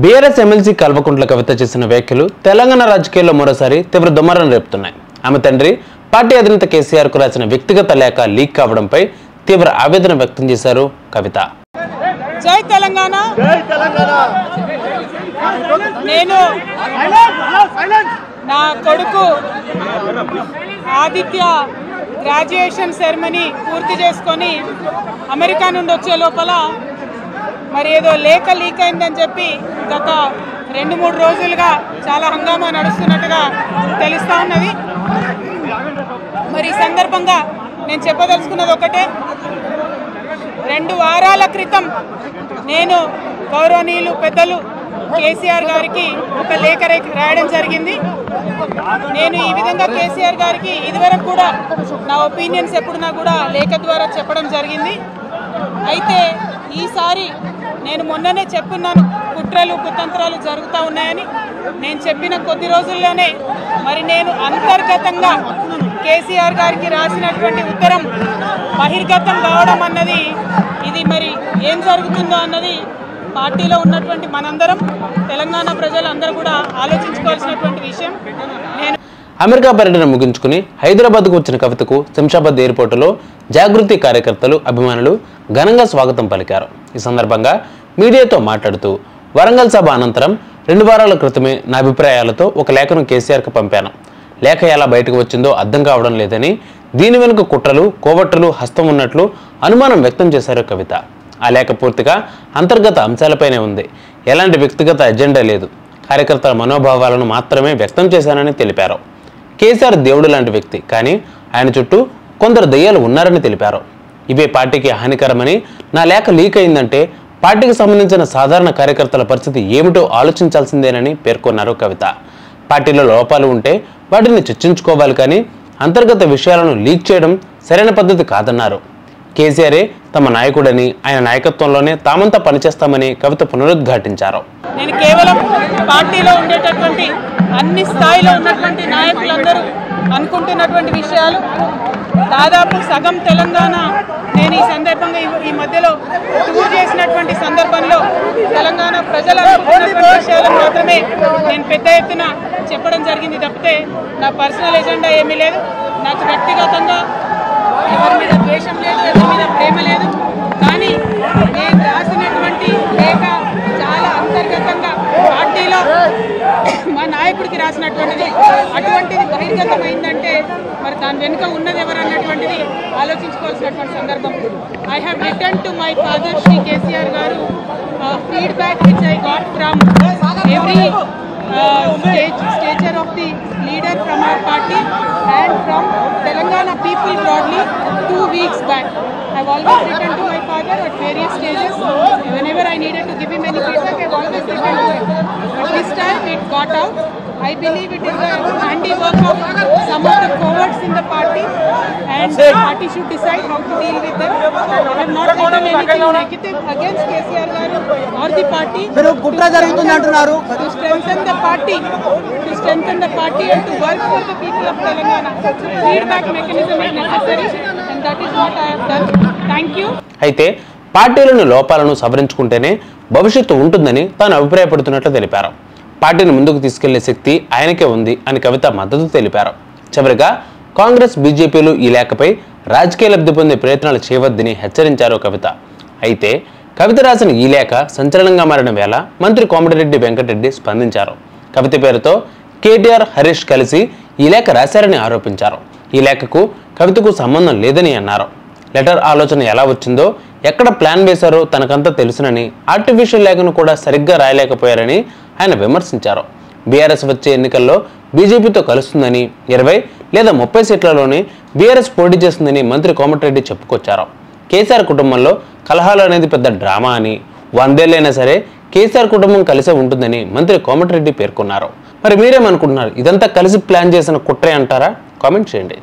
BRS MLC Kalvakuntla Kavitha చేసిన వ్యాఖ్యలు తెలంగాణ రాజకీయాల్లో మరోసారి తీవ్ర దుమారం రేపుతున్నాయి. ఆమె తండ్రి పార్టీ అధినేత కేసీఆర్ కు రాసిన వ్యక్తిగత లేఖ లీక్ కావడంపై తీవ్ర ఆవేదన వ్యక్తం చేశారు కవిత. జై తెలంగాణ. నేను నా కొడుకు ఆదిత్య గ్రాడ్యుయేషన్ సెరమనీ పూర్తి చేసుకొని అమెరికా నుండి వచ్చే లోపల మరి ఏదో లేఖ లీక్ అయిందని చెప్పి గత 2-3 రోజులుగా చాలా హంగామా నడుస్తున్నట్టుగా తెలుస్తూ ఉన్నది. మరి ఈ సందర్భంగా నేను చెప్పదలుచుకున్నది ఒకటే, 2 వారాల క్రితం నేను గౌరవనీయులు పెద్దలు కేసీఆర్ గారికి ఒక లేఖ రాయడం జరిగింది. నేను ఈ విధంగా కేసీఆర్ గారికి ఇదివరకు కూడా నా ఒపీనియన్స్ ఎప్పుడున్నా కూడా లేఖ ద్వారా చెప్పడం జరిగింది. అయితే ఈసారి నేను మొన్ననే చెప్పున్నాను, కుట్రలు కుతంత్రాలు జరుగుతూ ఉన్నాయని. నేను చెప్పిన కొద్ది రోజుల్లోనే మరి నేను అంతర్గతంగా కేసీఆర్ గారికి రాసినటువంటి ఉత్తరం బహిర్గతం కావడం అన్నది, ఇది మరి ఏం జరుగుతుందో అన్నది పార్టీలో ఉన్నటువంటి మనందరం, తెలంగాణ ప్రజలందరూ కూడా ఆలోచించుకోవాల్సినటువంటి విషయం. నేను అమెరికా పర్యటన ముగించుకుని హైదరాబాద్కు వచ్చిన కవితకు శంషాబాద్ ఎయిర్పోర్టులో జాగృతి కార్యకర్తలు, అభిమానులు ఘనంగా స్వాగతం పలికారు. ఈ సందర్భంగా మీడియాతో మాట్లాడుతూ, వరంగల్ సభ అనంతరం 2 వారాల క్రితమే నా అభిప్రాయాలతో ఒక లేఖను కేసీఆర్కు పంపాను. లేఖ ఎలా బయటకు వచ్చిందో అర్థం కావడం లేదని, దీని వెనుక కుట్రలు, కోవట్రులు హస్తం ఉన్నట్లు అనుమానం వ్యక్తం చేశారు కవిత. ఆ లేఖ పూర్తిగా అంతర్గత అంశాలపైనే ఉంది. ఎలాంటి వ్యక్తిగత ఎజెండా లేదు. కార్యకర్తల మనోభావాలను మాత్రమే వ్యక్తం చేశానని తెలిపారు. కేసీఆర్ దేవుడు లాంటి వ్యక్తి, కానీ ఆయన చుట్టూ కొందరు దయ్యాలు ఉన్నారని తెలిపారు. ఇవే పార్టీకి హానికరమని, నా లేఖ లీక్ అయిందంటే పార్టీకి సంబంధించిన సాధారణ కార్యకర్తల పరిస్థితి ఏమిటో ఆలోచించాల్సిందేనని పేర్కొన్నారు కవిత. పార్టీలో లోపాలు ఉంటే వాటిని చర్చించుకోవాలి, కానీ అంతర్గత విషయాలను లీక్ చేయడం సరైన పద్ధతి కాదన్నారు. కేసీఆరే తమ నాయకుడని, ఆయన నాయకత్వంలోనే తామంతా పనిచేస్తామని కవిత పునరుద్ఘాటించారు. నేను కేవలం పార్టీలో ఉండేటటువంటి అన్ని స్థాయిలో ఉన్నటువంటి నాయకులందరూ అనుకుంటున్నటువంటి విషయాలు, దాదాపు సగం తెలంగాణ నేను ఈ సందర్భంగా ఈ మధ్యలో టూర్ చేసినటువంటి సందర్భంలో తెలంగాణ ప్రజలు అనుకుంటున్నటువంటి విషయాలను మాత్రమే నేను పెద్ద ఎత్తున చెప్పడం జరిగింది తప్పితే నా పర్సనల్ ఎజెండా ఏమీ లేదు. నాకు వ్యక్తిగతంగా ఎవరి మీద ద్వేషం లేదు, ఎవరి మీద ప్రేమ లేదు. కానీ నేను రాసినటువంటి లేఖ చాలా అంతర్గతంగా పార్టీలో మా నాయకుడికి రాసినటువంటిది. అటువంటిది బహిర్గతమైందంటే మరి దాని వెనుక ఉన్నది ఎవరు అన్నటువంటిది ఆలోచించుకోవాల్సినటువంటి సందర్భం. I have return to my father Shri KCR garu feedback which I got from every stature of the leader from our party and from Telangana people broadly 2 weeks back. I have always written to my father at various stages. Whenever I needed to give him any feedback, I have always written to him. But this time it got out. I believe it is the handiwork of some of the cowards in the party, and the party should decide how to deal with them. I have not written anything negative against KCR garu or the party. To strengthen the party and to work for the people of Telangana. Feedback mechanism is necessary, and that is what I have done. Thank you. అయితే పార్టీలోని లోపాలను సవరించుకుంటేనే భవిష్యత్తు ఉంటుందని తాను అభిప్రాయపడుతున్నట్లు తెలిపారు. పార్టీని ముందుకు తీసుకెళ్లే శక్తి ఆయనకే ఉంది అని కవిత మద్దతు తెలిపారు. చివరిగా కాంగ్రెస్, బీజేపీలు ఈ లేఖపై రాజకీయ లబ్ధి పొందే ప్రయత్నాలు చేయవద్దని హెచ్చరించారు కవిత. అయితే కవిత రాసిన ఈ లేఖ సంచలనంగా మారిన వేళ మంత్రి కోమటిరెడ్డి వెంకటరెడ్డి స్పందించారు. కవిత పేరుతో కేటీఆర్, హరీష్ కలిసి ఈ లేఖ రాశారని ఆరోపించారు. ఈ లేఖకు కవితకు సంబంధం లేదని అన్నారు. లెటర్ ఆలోచన ఎలా వచ్చిందో, ఎక్కడ ప్లాన్ వేశారో తనకంతా తెలుసునని, ఆర్టిఫిషియల్ లేఖను కూడా సరిగ్గా రాయలేకపోయారని ఆయన విమర్శించారు. బీఆర్ఎస్ వచ్చే ఎన్నికల్లో బీజేపీతో కలుస్తుందని, 20 లేదా 30 సీట్లలోనే బీఆర్ఎస్ పోటీ చేస్తుందని మంత్రి కోమటిరెడ్డి చెప్పుకొచ్చారు. కేసీఆర్ కుటుంబంలో కలహాలు అనేది పెద్ద డ్రామా అని, 100 ఏళ్ళైనా సరే కేసీఆర్ కుటుంబం కలిసే ఉంటుందని మంత్రి కోమటిరెడ్డి పేర్కొన్నారు. మరి మీరేమనుకుంటున్నారు? ఇదంతా కలిసి ప్లాన్ చేసిన కుట్రే అంటారా? కామెంట్ చేయండి.